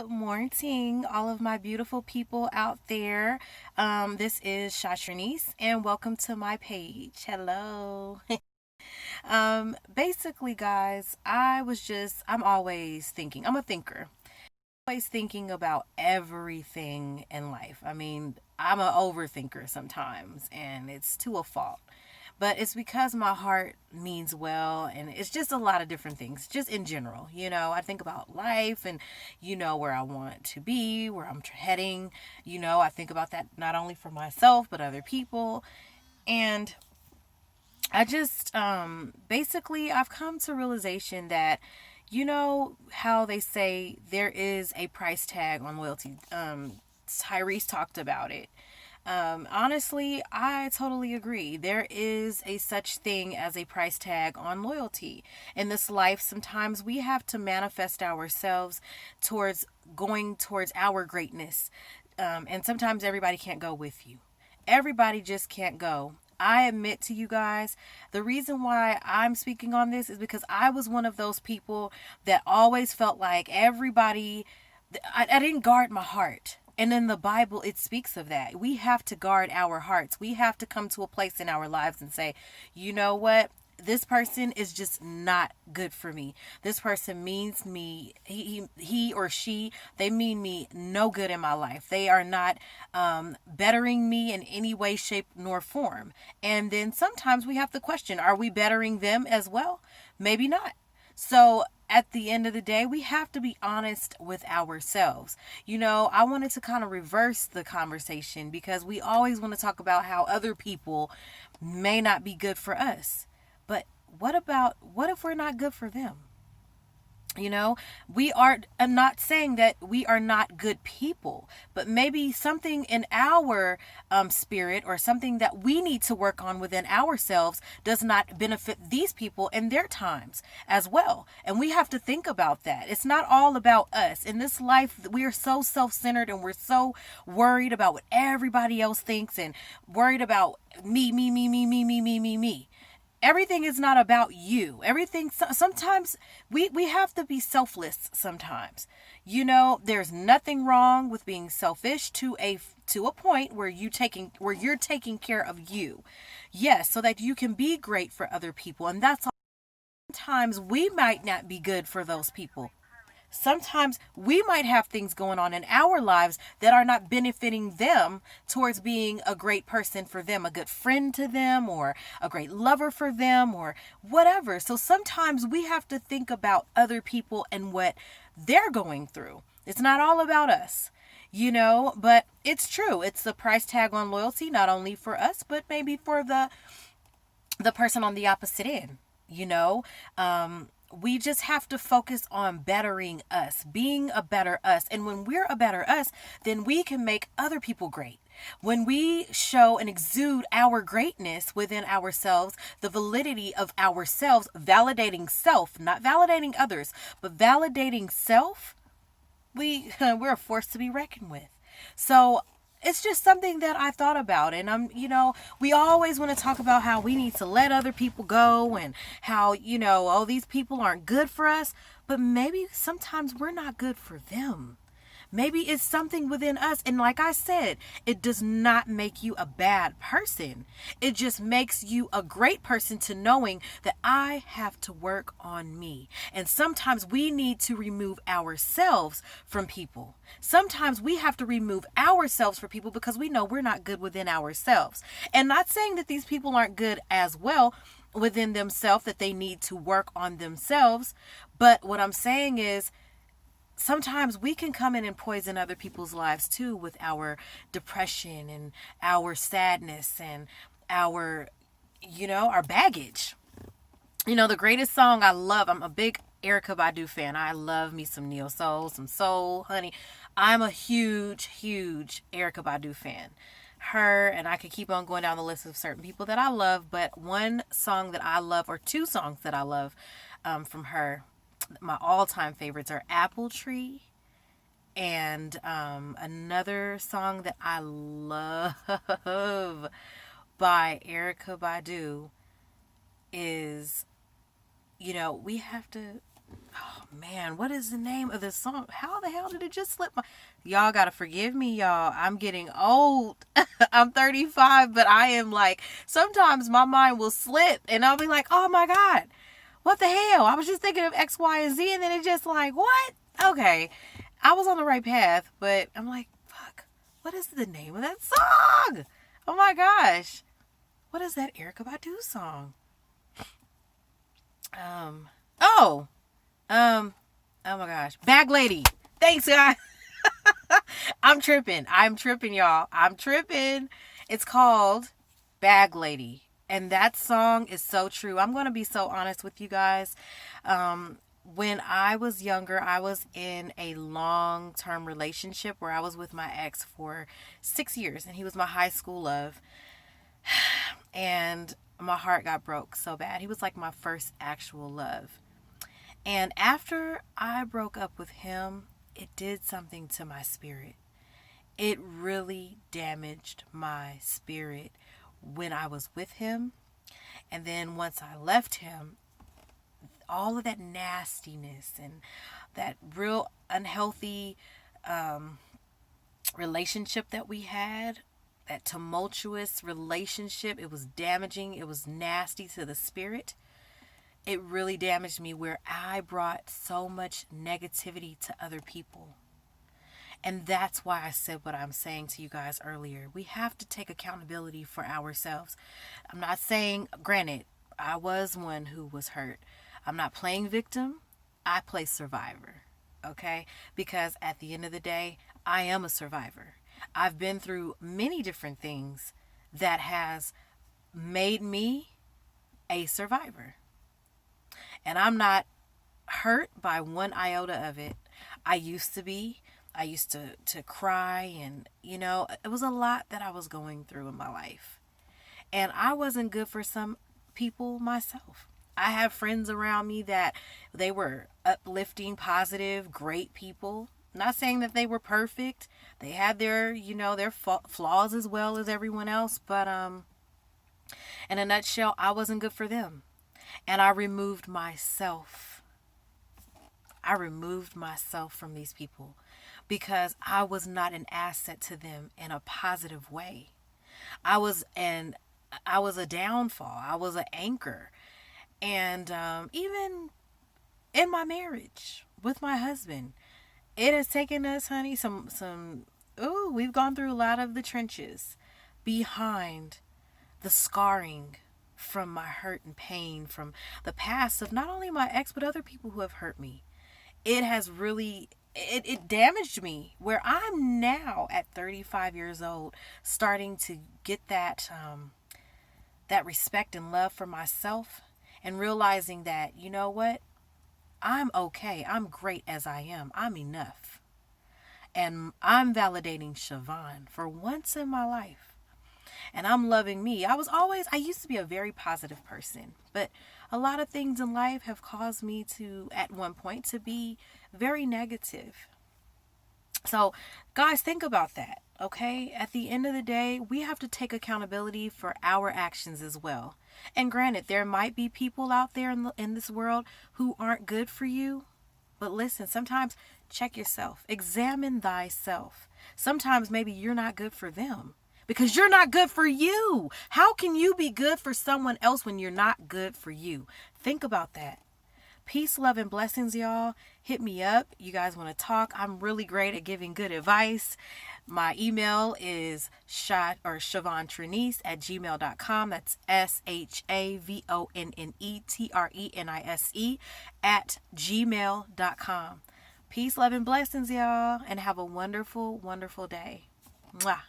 Good morning, all of my beautiful people out there. This is Shatrinice, and welcome to my page. Hello. Basically, guys, I'm always thinking, I'm a thinker, always thinking about everything in life. I mean, I'm an overthinker sometimes, and it's to a fault. But it's because my heart means well, and it's just a lot of different things, just in general. I think about life and, where I want to be, where I'm heading. I think about that not only for myself, but other people. And I just basically I've come to realization that how they say there is a price tag on loyalty. Tyrese talked about it. Honestly, I totally agree. There is a such thing as a price tag on loyalty. In this life, sometimes we have to manifest ourselves towards going towards our greatness. And sometimes everybody can't go with you. Everybody just can't go. I admit to you guys, the reason why I'm speaking on this is because I was one of those people that always felt like I didn't guard my heart. And in the Bible, it speaks of that. We have to guard our hearts. We have to come to a place in our lives and say, you know what? This person is just not good for me. This person means me, he or she, they mean me no good in my life. They are not bettering me in any way, shape, nor form. And then sometimes we have to question, are we bettering them as well? Maybe not. So at the end of the day, we have to be honest with ourselves. I wanted to kind of reverse the conversation because we always want to talk about how other people may not be good for us. But what if we're not good for them? We are not saying that we are not good people, but maybe something in our spirit or something that we need to work on within ourselves does not benefit these people in their times as well. And we have to think about that. It's not all about us. In this life, we are so self centered and we're so worried about what everybody else thinks and worried about me. Everything is not about you. Everything sometimes we have to be selfless sometimes. There's nothing wrong with being selfish to a point where you're taking care of you. Yes, so that you can be great for other people. And that's all. Sometimes we might not be good for those people. Sometimes we might have things going on in our lives that are not benefiting them towards being a great person for them, a good friend to them, or a great lover for them, or whatever. So sometimes we have to think about other people and what they're going through. It's not all about us. But it's true. It's the price tag on loyalty, not only for us, but maybe for the person on the opposite end. You know, we just have to focus on bettering us, being a better us. And when we're a better us, then we can make other people great. When we show and exude our greatness within ourselves, the validity of ourselves, validating self, not validating others, but validating self, we're a force to be reckoned with. So it's just something that I thought about. And we always want to talk about how we need to let other people go and how, oh, these people aren't good for us. But maybe sometimes we're not good for them. Maybe it's something within us. And like I said, it does not make you a bad person. It just makes you a great person to knowing that I have to work on me. And sometimes we need to remove ourselves from people. Sometimes we have to remove ourselves from people because we know we're not good within ourselves. And not saying that these people aren't good as well within themselves, that they need to work on themselves. But what I'm saying is, sometimes we can come in and poison other people's lives too with our depression and our sadness and our baggage. The greatest song I love, I'm a big Erykah Badu fan. I love me some neo soul, some soul, honey. I'm a huge, huge Erykah Badu fan. Her, and I could keep on going down the list of certain people that I love, but one song that I love, or two songs that I love from her, my all-time favorites are Apple Tree, and another song that I love by Erykah Badu is, we have to Man, what is the name of this song? How the hell did it just slip my... Y'all gotta forgive me, y'all. I'm getting old. I'm 35, but I am like, sometimes my mind will slip and I'll be like, oh my God, what the hell? I was just thinking of X, Y, and Z, and then it's just like, what? Okay. I was on the right path, but I'm like, fuck, what is the name of that song? Oh my gosh. What is that Erykah Badu song? Oh, oh my gosh. Bag Lady. Thanks, guys. I'm tripping, y'all. I'm tripping. It's called Bag Lady. And that song is so true. I'm going to be so honest with you guys. When I was younger, I was in a long-term relationship where I was with my ex for 6 years. And he was my high school love. And my heart got broke so bad. He was like my first actual love. And after I broke up with him, it did something to my spirit. It really damaged my spirit when I was with him. And then once I left him, all of that nastiness and that real unhealthy relationship that we had, that tumultuous relationship, it was damaging. It was nasty to the spirit. It really damaged me where I brought so much negativity to other people. And that's why I said what I'm saying to you guys earlier. We have to take accountability for ourselves. I'm not saying, granted, I was one who was hurt. I'm not playing victim. I play survivor. Okay? Because at the end of the day, I am a survivor. I've been through many different things that has made me a survivor. And I'm not hurt by one iota of it. I used to be. I used to cry, and, it was a lot that I was going through in my life. And I wasn't good for some people myself. I have friends around me that they were uplifting, positive, great people. Not saying that they were perfect. They had their, their flaws as well as everyone else. But in a nutshell, I wasn't good for them. And I removed myself. I removed myself from these people because I was not an asset to them in a positive way. I was a downfall. I was an anchor. And even in my marriage with my husband, it has taken us, honey, we've gone through a lot of the trenches behind the scarring from my hurt and pain from the past of not only my ex, but other people who have hurt me. It has really, it damaged me where I'm now at 35 years old, starting to get that respect and love for myself and realizing that, you know what? I'm okay. I'm great as I am. I'm enough. And I'm validating Siobhan for once in my life. And I'm loving me. I used to be a very positive person, but a lot of things in life have caused me to, at one point, to be very negative. So, guys, think about that, okay? At the end of the day, we have to take accountability for our actions as well. And granted, there might be people out there in this world who aren't good for you. But listen, sometimes check yourself. Examine thyself. Sometimes maybe you're not good for them. Because you're not good for you. How can you be good for someone else when you're not good for you? Think about that. Peace, love, and blessings, y'all. Hit me up. You guys want to talk? I'm really great at giving good advice. My email is ShavonTrenise@gmail.com. That's ShavonNetrenise@gmail.com. Peace, love, and blessings, y'all. And have a wonderful, wonderful day. Mwah.